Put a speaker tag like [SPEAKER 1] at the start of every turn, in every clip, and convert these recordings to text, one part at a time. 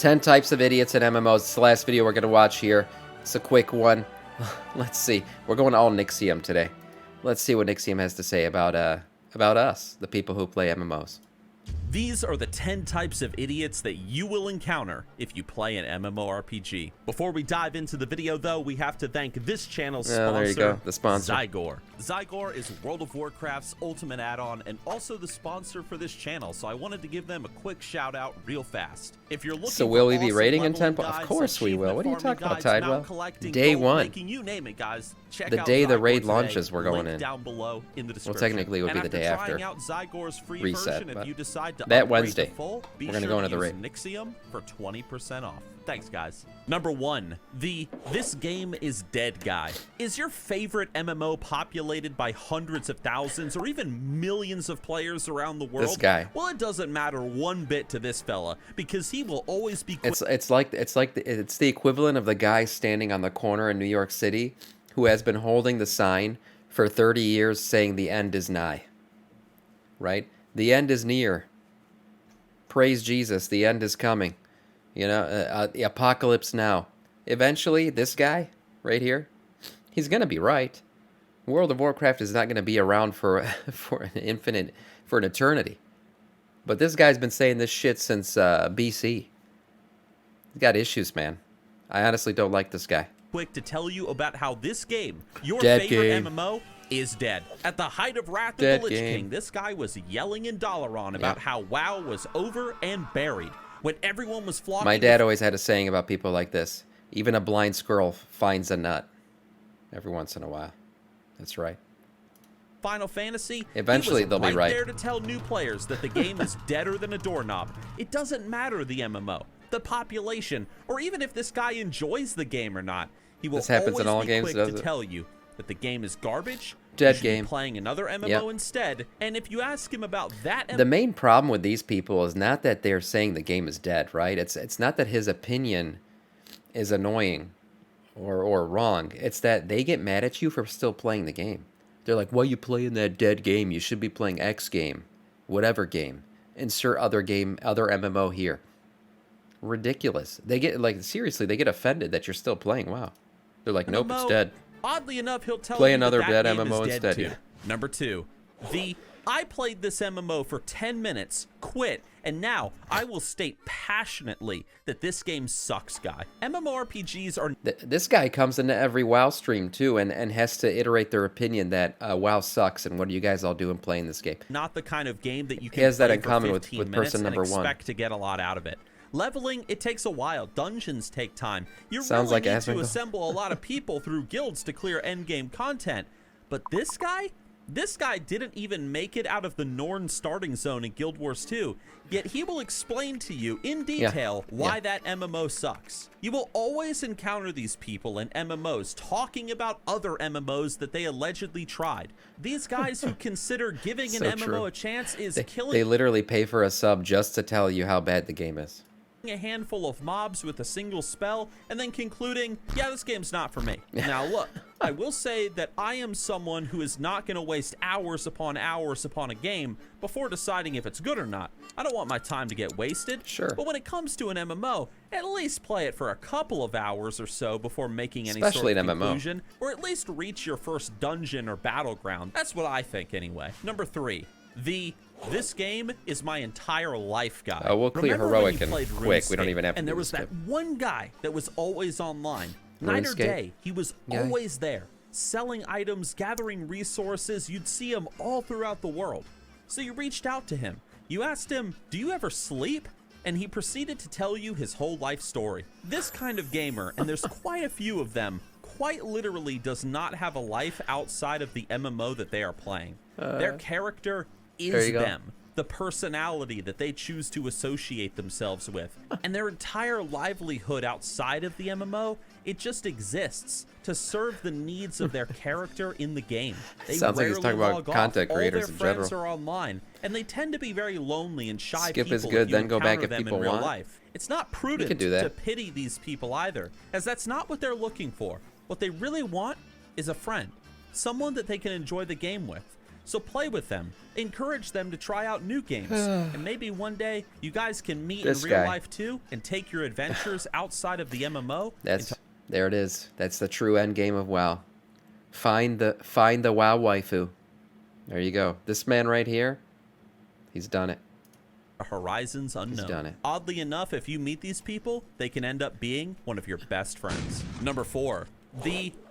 [SPEAKER 1] 10 types of idiots in MMOs. It's the last video we're going to watch here. It's a quick one. Let's see. We're going all Nixium today. Let's see what Nixium has to say about us, the people who play MMOs.
[SPEAKER 2] These are the 10 types of idiots that you will encounter if you play an MMORPG. Before we dive into the video, though, we have to thank this channel's sponsor,
[SPEAKER 1] there you go, the sponsor.
[SPEAKER 2] Zygor. Zygor is World of Warcraft's ultimate add-on and also the sponsor for this channel, so I wanted to give them a quick shout-out real fast. If you're looking
[SPEAKER 1] so will we be
[SPEAKER 2] awesome
[SPEAKER 1] rating in 10?
[SPEAKER 2] guides,
[SPEAKER 1] Of course we will. What are you talking about,
[SPEAKER 2] guides,
[SPEAKER 1] Tidewell? Day
[SPEAKER 2] gold
[SPEAKER 1] 1.
[SPEAKER 2] Making, you name it, guys. Check
[SPEAKER 1] the
[SPEAKER 2] out
[SPEAKER 1] day the
[SPEAKER 2] Zygor
[SPEAKER 1] raid
[SPEAKER 2] today.
[SPEAKER 1] launches, we're going
[SPEAKER 2] Link
[SPEAKER 1] in.
[SPEAKER 2] down below in the description.
[SPEAKER 1] Well, technically it would be the day after.
[SPEAKER 2] Trying out Zygor's free
[SPEAKER 1] Reset,
[SPEAKER 2] version, if you decide to
[SPEAKER 1] that
[SPEAKER 2] upgrade
[SPEAKER 1] Wednesday,
[SPEAKER 2] to full, be
[SPEAKER 1] we're going to
[SPEAKER 2] sure
[SPEAKER 1] go into the
[SPEAKER 2] use
[SPEAKER 1] raid.
[SPEAKER 2] Nixium for 20% off. Thanks, guys. Number 1, the "this game is dead" guy. Is your favorite MMO populated by hundreds of thousands or even millions of players around the world?
[SPEAKER 1] This guy.
[SPEAKER 2] Well, it doesn't matter one bit to this fella because he will always be.
[SPEAKER 1] It's the equivalent of the guy standing on the corner in New York City who has been holding the sign for 30 years saying the end is nigh. Right? The end is near. Praise Jesus, the end is coming. You know, the apocalypse now. Eventually, this guy right here, he's going to be right. World of Warcraft is not going to be around for an eternity. But this guy's been saying this shit since BC. He's got issues, man. I honestly don't like this guy.
[SPEAKER 2] Quick to tell you about how this game, your
[SPEAKER 1] Dead
[SPEAKER 2] favorite
[SPEAKER 1] game.
[SPEAKER 2] MMO, is dead. At the height of Wrath of
[SPEAKER 1] Dead
[SPEAKER 2] the Lich
[SPEAKER 1] game.
[SPEAKER 2] King, this guy was yelling in Dalaran about how WoW was over and buried. When everyone was flocking...
[SPEAKER 1] My dad always had a saying about people like this. Even a blind squirrel finds a nut every once in a while. That's right.
[SPEAKER 2] Final Fantasy,
[SPEAKER 1] Eventually they'll be right.
[SPEAKER 2] there to tell new players that the game is deader than a doorknob. It doesn't matter the MMO, the population, or even if this guy enjoys the game or not. He will
[SPEAKER 1] This happens
[SPEAKER 2] always
[SPEAKER 1] in all
[SPEAKER 2] be
[SPEAKER 1] games,
[SPEAKER 2] quick
[SPEAKER 1] does
[SPEAKER 2] to
[SPEAKER 1] it?
[SPEAKER 2] tell you that the game is garbage.
[SPEAKER 1] Dead
[SPEAKER 2] you should
[SPEAKER 1] game.
[SPEAKER 2] Be playing another MMO
[SPEAKER 1] Yep.
[SPEAKER 2] instead. And if you ask him about that,
[SPEAKER 1] The main problem with these people is not that they're saying the game is dead, right? It's not that his opinion is annoying or wrong. It's that they get mad at you for still playing the game. They're like, "Why are you playing that dead game? You should be playing X game, whatever game. Insert other game, other MMO here." Ridiculous. They get seriously, they get offended that you're still playing WoW. They're like, "Nope, it's dead."
[SPEAKER 2] Oddly enough, he'll tell
[SPEAKER 1] Play
[SPEAKER 2] you
[SPEAKER 1] another
[SPEAKER 2] that
[SPEAKER 1] dead
[SPEAKER 2] game
[SPEAKER 1] MMO
[SPEAKER 2] is dead
[SPEAKER 1] instead,
[SPEAKER 2] too.
[SPEAKER 1] yeah.
[SPEAKER 2] Number 2, I played this MMO for 10 minutes, quit, and now I will state passionately that this game sucks guy. MMORPGs are...
[SPEAKER 1] This guy comes into every WoW stream too and has to iterate their opinion that WoW sucks and what are you guys all doing playing this game.
[SPEAKER 2] Not the kind of game that you can
[SPEAKER 1] He has that
[SPEAKER 2] play
[SPEAKER 1] in
[SPEAKER 2] for
[SPEAKER 1] common
[SPEAKER 2] 15
[SPEAKER 1] with
[SPEAKER 2] minutes
[SPEAKER 1] person
[SPEAKER 2] and
[SPEAKER 1] number 1.
[SPEAKER 2] expect to get a lot out of it. Leveling, it takes a while. Dungeons take time. You
[SPEAKER 1] Sounds
[SPEAKER 2] really
[SPEAKER 1] like
[SPEAKER 2] need
[SPEAKER 1] Asmongold.
[SPEAKER 2] to assemble a lot of people through guilds to clear endgame content. But this guy didn't even make it out of the Norn starting zone in Guild Wars 2, yet he will explain to you in detail why that MMO sucks. You will always encounter these people in MMOs talking about other MMOs that they allegedly tried. These guys who consider giving an MMO
[SPEAKER 1] true.
[SPEAKER 2] a chance is killing...
[SPEAKER 1] They literally pay for a sub just to tell you how bad the game is.
[SPEAKER 2] A handful of mobs with a single spell and then concluding, yeah, this game's not for me. Now look, I will say that I am someone who is not going to waste hours upon a game before deciding if it's good or not. I don't want my time to get wasted.
[SPEAKER 1] Sure.
[SPEAKER 2] But when it comes to an MMO, at least play it for a couple of hours or so before making any
[SPEAKER 1] Especially
[SPEAKER 2] sort of
[SPEAKER 1] an MMO.
[SPEAKER 2] conclusion, or at least reach your first dungeon or battleground. That's what I think anyway. Number 3, this game is my entire life guy.
[SPEAKER 1] Oh, we'll clear
[SPEAKER 2] Remember when
[SPEAKER 1] heroic
[SPEAKER 2] you
[SPEAKER 1] and
[SPEAKER 2] played
[SPEAKER 1] quick. We don't
[SPEAKER 2] RuneScape,
[SPEAKER 1] even have to
[SPEAKER 2] and
[SPEAKER 1] do
[SPEAKER 2] there was
[SPEAKER 1] this
[SPEAKER 2] that one guy that was always online. Night or
[SPEAKER 1] RuneScape?
[SPEAKER 2] day, he was always there, selling items, gathering resources. You'd see him all throughout the world. So you reached out to him. You asked him, "Do you ever sleep?" And he proceeded to tell you his whole life story. This kind of gamer, and there's quite a few of them, quite literally does not have a life outside of the MMO that they are playing. Their character is them, the personality that they choose to associate themselves with, and their entire livelihood outside of the MMO, it just exists to serve the needs of their character in the game. They
[SPEAKER 1] Sounds like he's talking about content creators in general.
[SPEAKER 2] All their friends are online, and they tend to be very lonely and shy
[SPEAKER 1] Skip
[SPEAKER 2] people
[SPEAKER 1] is good,
[SPEAKER 2] if you
[SPEAKER 1] then go back
[SPEAKER 2] encounter
[SPEAKER 1] if
[SPEAKER 2] them
[SPEAKER 1] people
[SPEAKER 2] in real
[SPEAKER 1] want.
[SPEAKER 2] life. It's not prudent
[SPEAKER 1] do that.
[SPEAKER 2] to pity these people either, as that's not what they're looking for. What they really want is a friend, someone that they can enjoy the game with. So play with them, encourage them to try out new games, and maybe one day you guys can meet in real life too and take your adventures outside of the MMO.
[SPEAKER 1] There it is. That's the true end game of WoW. Find the WoW waifu. There you go. This man right here, he's done it.
[SPEAKER 2] Horizons unknown.
[SPEAKER 1] He's done it.
[SPEAKER 2] Oddly enough, if you meet these people, they can end up being one of your best friends. Number 4,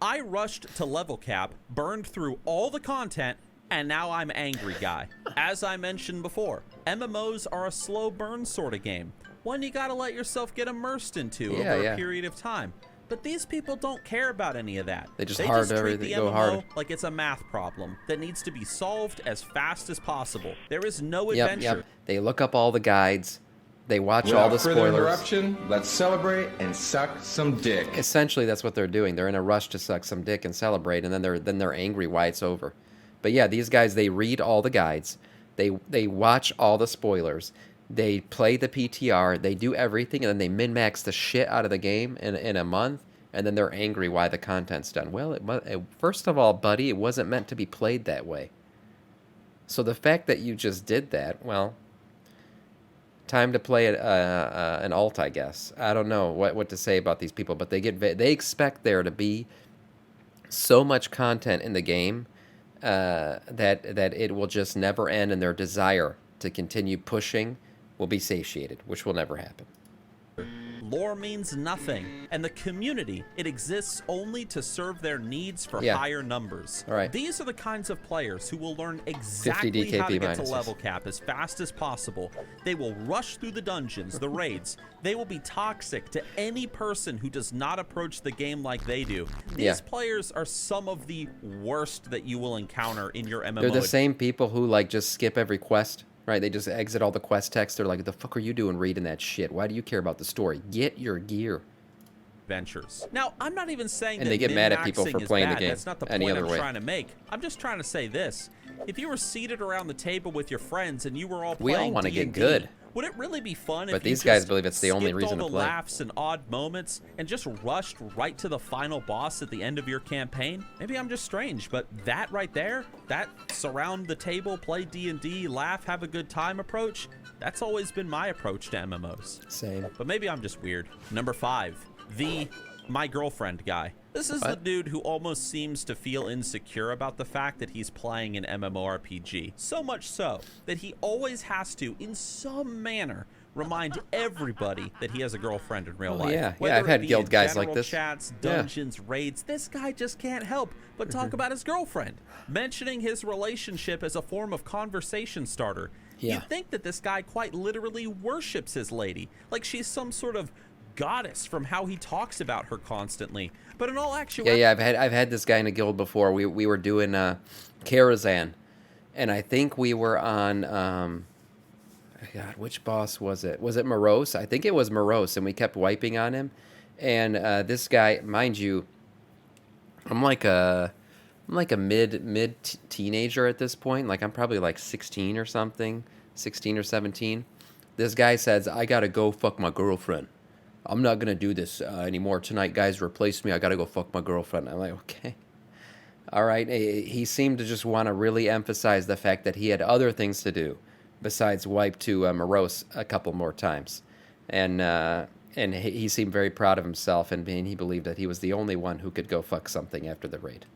[SPEAKER 2] I rushed to level cap, burned through all the content, and now I'm angry guy. As I mentioned before, MMOs are a slow burn sort of game, one you gotta let yourself get immersed into over a period of time. But these people don't care about any of that.
[SPEAKER 1] They just
[SPEAKER 2] treat
[SPEAKER 1] everything,
[SPEAKER 2] the MMO like it's a math problem that needs to be solved as fast as possible. There is no adventure.
[SPEAKER 1] Yep. They look up all the guides. They watch all the spoilers.
[SPEAKER 3] Without further interruption, let's celebrate and suck some dick.
[SPEAKER 1] Essentially, that's what they're doing. They're in a rush to suck some dick and celebrate, and then they're angry why it's over. But yeah, these guys, they read all the guides. They watch all the spoilers. They play the PTR, they do everything, and then they min-max the shit out of the game in a month, and then they're angry why the content's done. Well, first of all, buddy, it wasn't meant to be played that way. So the fact that you just did that, well, time to play an alt, I guess. I don't know what to say about these people, but they expect there to be so much content in the game that it will just never end, and their desire to continue pushing will be satiated, which will never happen.
[SPEAKER 2] Lore means nothing, and the community, it exists only to serve their needs for higher numbers.
[SPEAKER 1] All right.
[SPEAKER 2] These are the kinds of players who will learn exactly how to get to level cap as fast as possible. They will rush through the dungeons, the raids. They will be toxic to any person who does not approach the game like they do. These players are some of the worst that you will encounter in your MMO.
[SPEAKER 1] They're the same people who like just skip every quest. Right, they just exit all the quest text. They're like, "The fuck are you doing reading that shit? Why do you care about the story? Get your gear."
[SPEAKER 2] Adventures. Now, I'm not even saying
[SPEAKER 1] and
[SPEAKER 2] that
[SPEAKER 1] they get mad at people for playing
[SPEAKER 2] bad.
[SPEAKER 1] the game.
[SPEAKER 2] That's not the
[SPEAKER 1] any
[SPEAKER 2] point
[SPEAKER 1] other
[SPEAKER 2] I'm
[SPEAKER 1] way.
[SPEAKER 2] trying to make. I'm just trying to say this: if you were seated around the table with your friends and you were all playing,
[SPEAKER 1] we all want to
[SPEAKER 2] D&D,
[SPEAKER 1] get good.
[SPEAKER 2] would it really be fun
[SPEAKER 1] but
[SPEAKER 2] if
[SPEAKER 1] these
[SPEAKER 2] you
[SPEAKER 1] guys
[SPEAKER 2] just
[SPEAKER 1] believe it's the only
[SPEAKER 2] skipped
[SPEAKER 1] reason
[SPEAKER 2] all
[SPEAKER 1] to
[SPEAKER 2] the
[SPEAKER 1] play.
[SPEAKER 2] laughs and odd moments and just rushed right to the final boss at the end of your campaign? Maybe I'm just strange, but that right there, that surround the table, play D&D, laugh, have a good time approach, that's always been my approach to MMOs.
[SPEAKER 1] Same.
[SPEAKER 2] But maybe I'm just weird. Number 5, my girlfriend guy. This is the dude who almost seems to feel insecure about the fact that he's playing an MMORPG. So much so that he always has to, in some manner, remind everybody that he has a girlfriend in real life.
[SPEAKER 1] Yeah,
[SPEAKER 2] Whether
[SPEAKER 1] I've
[SPEAKER 2] it
[SPEAKER 1] had
[SPEAKER 2] be
[SPEAKER 1] guild
[SPEAKER 2] in
[SPEAKER 1] guys like
[SPEAKER 2] general
[SPEAKER 1] this.
[SPEAKER 2] chats, dungeons, raids. This guy just can't help but talk about his girlfriend, mentioning his relationship as a form of conversation starter.
[SPEAKER 1] Yeah.
[SPEAKER 2] You'd think that this guy quite literally worships his lady, like she's some sort of goddess from how he talks about her constantly. But in all actuality,
[SPEAKER 1] I've had this guy in a guild before. We were doing Karazhan, and I think we were on God, which boss was it? Was it Morose? I think it was Morose, and we kept wiping on him. And this guy, mind you, I'm like a mid teenager at this point. Like I'm probably like 16 or something, 16 or 17. This guy says, "I gotta go fuck my girlfriend. I'm not gonna do this anymore tonight, guys. Replace me. I gotta go fuck my girlfriend." I'm like, okay, all right. He seemed to just want to really emphasize the fact that he had other things to do besides wipe to Morose a couple more times, and he seemed very proud of himself, and he believed that he was the only one who could go fuck something after the raid.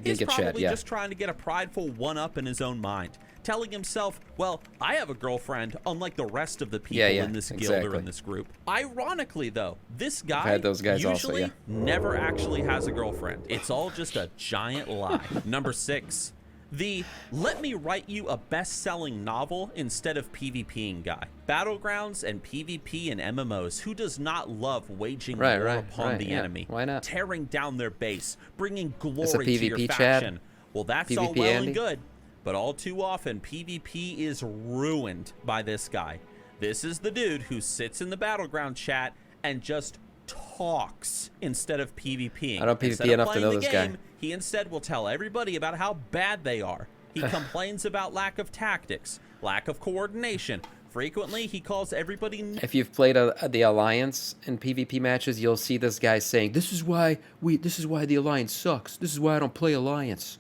[SPEAKER 2] He's probably just trying to get a prideful one-up in his own mind, telling himself, well, I have a girlfriend, unlike the rest of the people in this guild or in this group. Ironically, though, this guy
[SPEAKER 1] had those guys
[SPEAKER 2] usually
[SPEAKER 1] also,
[SPEAKER 2] never actually has a girlfriend. It's all just a giant lie. Number 6, let me write you a best-selling novel instead of PvPing guy. Battlegrounds and PvP and MMOs. Who does not love waging war upon the enemy?
[SPEAKER 1] Why not?
[SPEAKER 2] Tearing down their base, bringing glory
[SPEAKER 1] It's a PvP,
[SPEAKER 2] to your
[SPEAKER 1] Chad.
[SPEAKER 2] faction. Well, that's
[SPEAKER 1] PvP,
[SPEAKER 2] all well
[SPEAKER 1] Andy.
[SPEAKER 2] and good, but all too often, PvP is ruined by this guy. This is the dude who sits in the Battleground chat and just talks instead of PvPing.
[SPEAKER 1] I don't PvP
[SPEAKER 2] Instead of
[SPEAKER 1] enough to
[SPEAKER 2] playing
[SPEAKER 1] know
[SPEAKER 2] the
[SPEAKER 1] this guy.
[SPEAKER 2] game, he instead will tell everybody about how bad they are. He complains about lack of tactics, lack of coordination. Frequently, he calls everybody...
[SPEAKER 1] If you've played the Alliance in PvP matches, you'll see this guy saying, "This is why the Alliance sucks. This is why I don't play Alliance."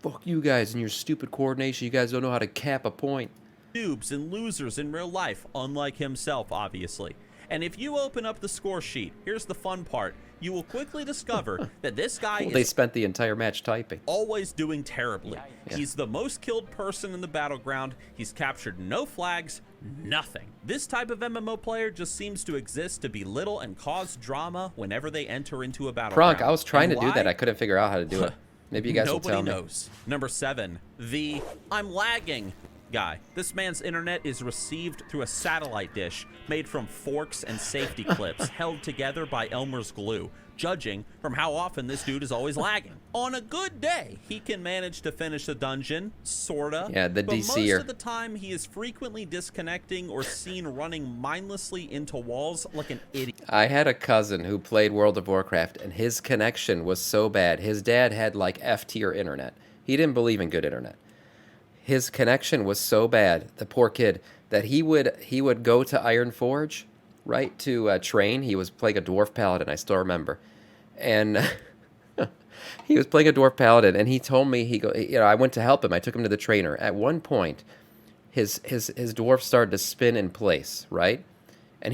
[SPEAKER 1] fuck you guys and your stupid coordination. You guys don't know how to cap a point.
[SPEAKER 2] Noobs and losers in real life, unlike himself, obviously. And if you open up the score sheet, here's the fun part. You will quickly discover that this guy
[SPEAKER 1] They
[SPEAKER 2] is
[SPEAKER 1] spent the entire match typing.
[SPEAKER 2] always doing terribly.
[SPEAKER 1] Yeah.
[SPEAKER 2] He's the most killed person in the battleground. He's captured no flags, nothing. This type of MMO player just seems to exist to belittle and cause drama whenever they enter into a battleground.
[SPEAKER 1] Kronk, I was trying
[SPEAKER 2] And
[SPEAKER 1] to do that.
[SPEAKER 2] why?
[SPEAKER 1] I couldn't figure out how to do it. Maybe you guys will tell
[SPEAKER 2] Nobody
[SPEAKER 1] me.
[SPEAKER 2] knows. Number 7, the I'm lagging guy. This man's internet is received through a satellite dish made from forks and safety clips held together by Elmer's glue, judging from how often this dude is always lagging. On a good day, he can manage to finish a dungeon, sorta.
[SPEAKER 1] Yeah, the
[SPEAKER 2] but
[SPEAKER 1] DCer.
[SPEAKER 2] most of the time, he is frequently disconnecting or seen running mindlessly into walls like an idiot.
[SPEAKER 1] I had a cousin who played World of Warcraft, and his connection was so bad. His dad had like F-tier internet. He didn't believe in good internet. His connection was so bad, the poor kid, that he would go to Ironforge, right, to train. He was playing a dwarf paladin, I still remember, and he was playing a dwarf paladin, and he told me I went to help him. I took him to the trainer. At one point, his dwarf started to spin in place, right, and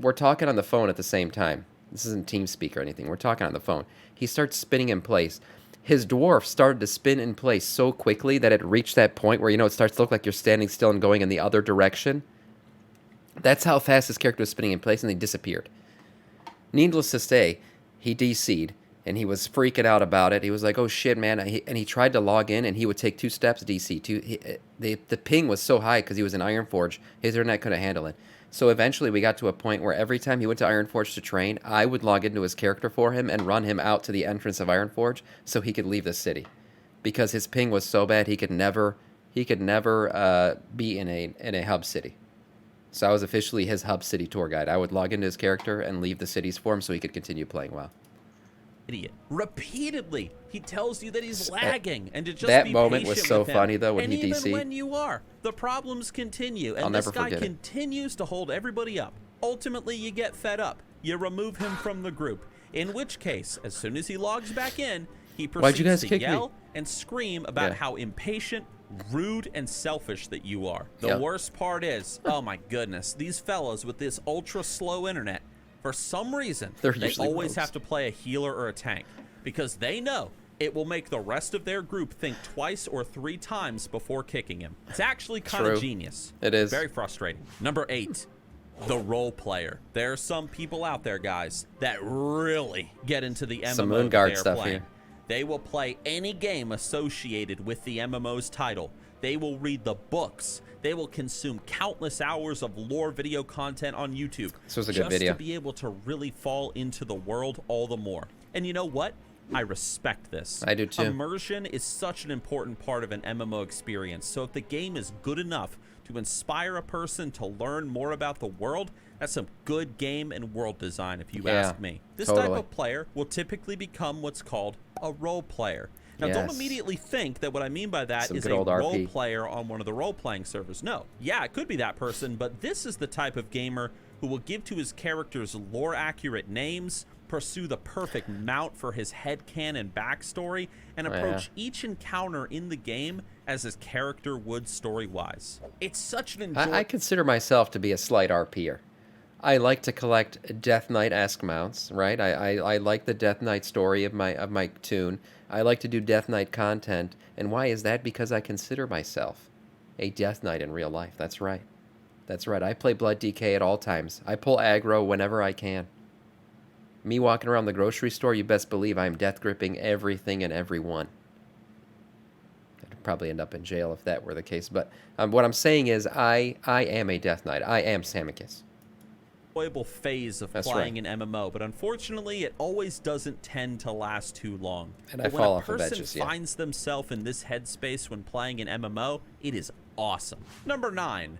[SPEAKER 1] we're talking on the phone at the same time. This isn't TeamSpeak or anything. We're talking on the phone. He starts spinning in place. His dwarf started to spin in place so quickly that it reached that point where, it starts to look like you're standing still and going in the other direction. That's how fast his character was spinning in place, and he disappeared. Needless to say, he DC'd, and he was freaking out about it. He was like, oh shit, man. And he tried to log in, and he would take 2 steps, DC. The ping was so high because he was in Ironforge, his internet couldn't handle it. So eventually we got to a point where every time he went to Ironforge to train, I would log into his character for him and run him out to the entrance of Ironforge so he could leave the city. Because his ping was so bad, he could never be in a hub city. So I was officially his hub city tour guide. I would log into his character and leave the cities for him so he could continue playing WoW.
[SPEAKER 2] Idiot. Repeatedly, he tells you that he's lagging, and to just
[SPEAKER 1] that
[SPEAKER 2] be
[SPEAKER 1] moment was
[SPEAKER 2] patient
[SPEAKER 1] so
[SPEAKER 2] with him.
[SPEAKER 1] funny, though, when
[SPEAKER 2] and
[SPEAKER 1] he
[SPEAKER 2] even
[SPEAKER 1] DC'd.
[SPEAKER 2] when you are, the problems continue, and
[SPEAKER 1] I'll
[SPEAKER 2] this
[SPEAKER 1] never
[SPEAKER 2] guy
[SPEAKER 1] forget it.
[SPEAKER 2] continues to hold everybody up. Ultimately, you get fed up. You remove him from the group. In which case, as soon as he logs back in, he
[SPEAKER 1] Why'd you guys
[SPEAKER 2] proceeds to
[SPEAKER 1] kick me?
[SPEAKER 2] yell and scream about
[SPEAKER 1] Yeah.
[SPEAKER 2] how impatient, rude, and selfish that you are. The
[SPEAKER 1] Yep.
[SPEAKER 2] worst part is, oh my goodness, these fellas with this ultra slow internet, for some reason,
[SPEAKER 1] They're
[SPEAKER 2] they
[SPEAKER 1] usually
[SPEAKER 2] always
[SPEAKER 1] rogues.
[SPEAKER 2] have to play a healer or a tank, because they know it will make the rest of their group think twice or 3 times before kicking him. It's actually kind of
[SPEAKER 1] True.
[SPEAKER 2] genius.
[SPEAKER 1] It is.
[SPEAKER 2] Very frustrating. Number 8, the role player. There are some people out there, guys, that really get into the MMO
[SPEAKER 1] Some
[SPEAKER 2] that
[SPEAKER 1] Moonguard
[SPEAKER 2] they are
[SPEAKER 1] stuff
[SPEAKER 2] playing.
[SPEAKER 1] here.
[SPEAKER 2] They will play any game associated with the MMO's title. They will read the books. They will consume countless hours of lore video content on YouTube.
[SPEAKER 1] This was a good
[SPEAKER 2] just
[SPEAKER 1] video.
[SPEAKER 2] to be able to really fall into the world all the more. And you know what? I respect this.
[SPEAKER 1] I do too.
[SPEAKER 2] Immersion is such an important part of an MMO experience. So if the game is good enough to inspire a person to learn more about the world, that's some good game and world design, if you
[SPEAKER 1] Yeah,
[SPEAKER 2] ask me. This type
[SPEAKER 1] totally.
[SPEAKER 2] of player will typically become what's called a role player. Now, don't
[SPEAKER 1] Yes.
[SPEAKER 2] immediately think that what I mean by that
[SPEAKER 1] Some
[SPEAKER 2] is
[SPEAKER 1] good
[SPEAKER 2] a
[SPEAKER 1] old
[SPEAKER 2] role
[SPEAKER 1] RP.
[SPEAKER 2] player on one of the role-playing servers. No. Yeah, it could be that person, but this is the type of gamer who will give to his characters lore-accurate names, pursue the perfect mount for his headcanon backstory, and
[SPEAKER 1] Oh,
[SPEAKER 2] approach each encounter in the game as his character would story-wise. It's such an enjoyable...
[SPEAKER 1] I consider myself to be a slight RPer. I like to collect Death Knight-esque mounts, right? I like the Death Knight story of my tune. I like to do Death Knight content. And why is that? Because I consider myself a Death Knight in real life. That's right. That's right. I play Blood DK at all times. I pull aggro whenever I can. Me walking around the grocery store, you best believe I'm death gripping everything and everyone. I'd probably end up in jail if that were the case. But what I'm saying is I am a Death Knight. I am Samiccus.
[SPEAKER 2] enjoyable phase of
[SPEAKER 1] That's
[SPEAKER 2] playing
[SPEAKER 1] right.
[SPEAKER 2] an MMO, but unfortunately, it always doesn't tend to last too long.
[SPEAKER 1] And I
[SPEAKER 2] But when
[SPEAKER 1] fall
[SPEAKER 2] a
[SPEAKER 1] off of
[SPEAKER 2] person
[SPEAKER 1] edges, yeah.
[SPEAKER 2] finds themselves in this headspace when playing an MMO, it is awesome. Number 9,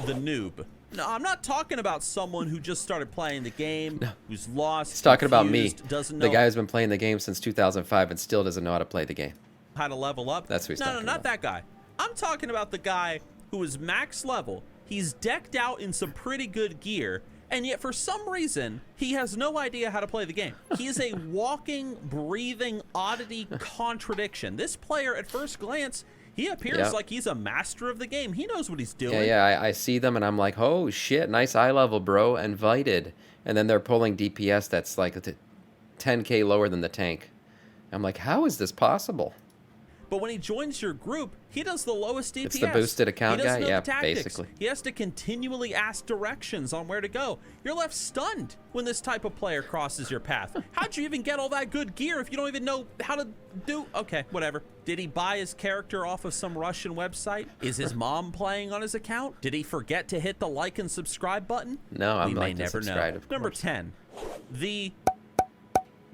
[SPEAKER 2] the noob. No, I'm not talking about someone who just started playing the game, who's lost.
[SPEAKER 1] He's talking about me,
[SPEAKER 2] confused, doesn't know
[SPEAKER 1] the guy who's been playing the game since 2005 and still doesn't know how to play the game.
[SPEAKER 2] how to level up.
[SPEAKER 1] That's who he's
[SPEAKER 2] no,
[SPEAKER 1] talking
[SPEAKER 2] not
[SPEAKER 1] about.
[SPEAKER 2] that guy. I'm talking about the guy who is max level. He's decked out in some pretty good gear, and yet for some reason, he has no idea how to play the game. He is a walking, breathing oddity contradiction. This player, at first glance, he appears like he's a master of the game. He knows what he's doing.
[SPEAKER 1] Yeah, I see them, and I'm like, oh, shit, nice eye level, bro, invited. And then they're pulling DPS that's like 10k lower than the tank. I'm like, how is this possible?
[SPEAKER 2] But when he joins your group, he does the lowest DPS.
[SPEAKER 1] It's the boosted account
[SPEAKER 2] he
[SPEAKER 1] guy?
[SPEAKER 2] doesn't know
[SPEAKER 1] Yeah,
[SPEAKER 2] the tactics.
[SPEAKER 1] basically.
[SPEAKER 2] He has to continually ask directions on where to go. You're left stunned when this type of player crosses your path. How'd you even get all that good gear if you don't even know how to do... Okay, whatever. Did he buy his character off of some Russian website? Is his mom playing on his account? Did he forget to hit the like and subscribe button?
[SPEAKER 1] No, I'm
[SPEAKER 2] we
[SPEAKER 1] like
[SPEAKER 2] may never know. Number 10, the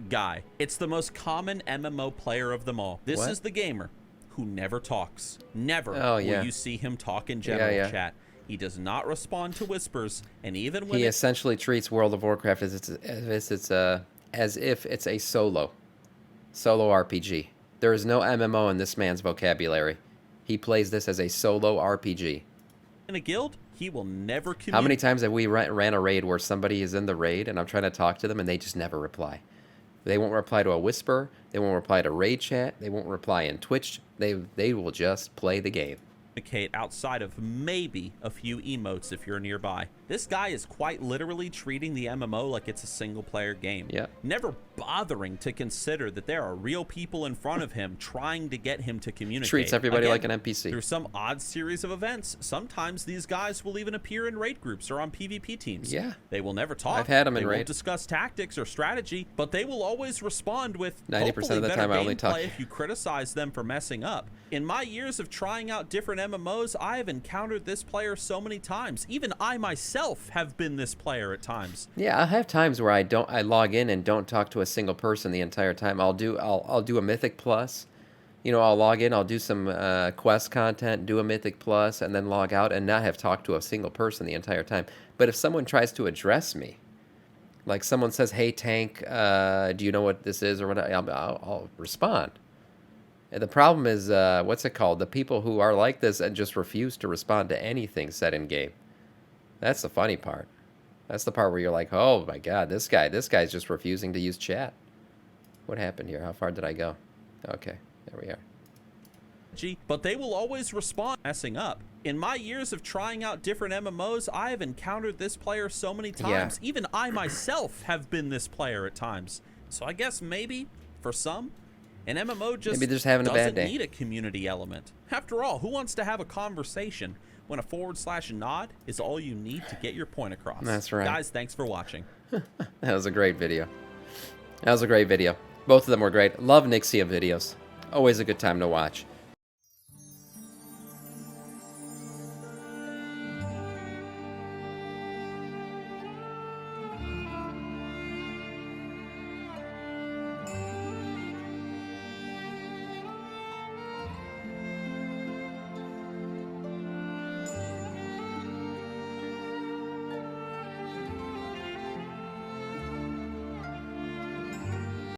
[SPEAKER 2] guy. It's the most common MMO player of them all. This is the gamer who never talks. Never will you see him talk in general chat. He does not respond to whispers, and even when
[SPEAKER 1] he essentially treats World of Warcraft as if it's a solo RPG. There is no MMO in this man's vocabulary. He plays this as a solo RPG.
[SPEAKER 2] In a guild, he will never communicate.
[SPEAKER 1] How many times have we ran a raid where somebody is in the raid and I'm trying to talk to them and they just never reply? They won't reply to a whisper. They won't reply to raid chat. They won't reply in Twitch. They will just play the game.
[SPEAKER 2] Outside of maybe a few emotes if you're nearby. This guy is quite literally treating the MMO like it's a single player game.
[SPEAKER 1] Yeah.
[SPEAKER 2] Never bothering to consider that there are real people in front of him trying to get him to communicate.
[SPEAKER 1] Treats everybody like an NPC.
[SPEAKER 2] Through some odd series of events, sometimes these guys will even appear in raid groups or on PvP teams.
[SPEAKER 1] Yeah.
[SPEAKER 2] They will never talk.
[SPEAKER 1] I've had them in
[SPEAKER 2] raid. They
[SPEAKER 1] raid.
[SPEAKER 2] won't discuss tactics or strategy, but they will always respond with
[SPEAKER 1] 90% of the time I only talk.
[SPEAKER 2] if you criticize them for messing up. In my years of trying out different MMOs, I have encountered this player so many times. Even I myself have been this player at times.
[SPEAKER 1] Yeah, I have times where I log in and don't talk to a single person the entire time. I'll do a Mythic Plus. You know, I'll log in, I'll do some quest content, do a Mythic Plus, and then log out and not have talked to a single person the entire time. But if someone tries to address me, like someone says, "Hey, tank, do you know what this is?" or whatever, I'll respond. And the problem is, what's it called? The people who are like this and just refuse to respond to anything said in game. That's the funny part. That's the part where you're like, oh my god, this guy's just refusing to use chat. What happened here? How far did I go? Okay, there we are.
[SPEAKER 2] But they will always respond messing up. In my years of trying out different MMOs, I have encountered this player so many times.
[SPEAKER 1] Yeah.
[SPEAKER 2] Even I myself have been this player at times. So I guess maybe, for some, an MMO just
[SPEAKER 1] maybe they're just having a bad
[SPEAKER 2] doesn't
[SPEAKER 1] day.
[SPEAKER 2] need a community element. After all, who wants to have a conversation when a /nod is all you need to get your point across?
[SPEAKER 1] That's right.
[SPEAKER 2] Guys, thanks for watching.
[SPEAKER 1] That was a great video. That was a great video. Both of them were great. Love Nixium videos. Always a good time to watch.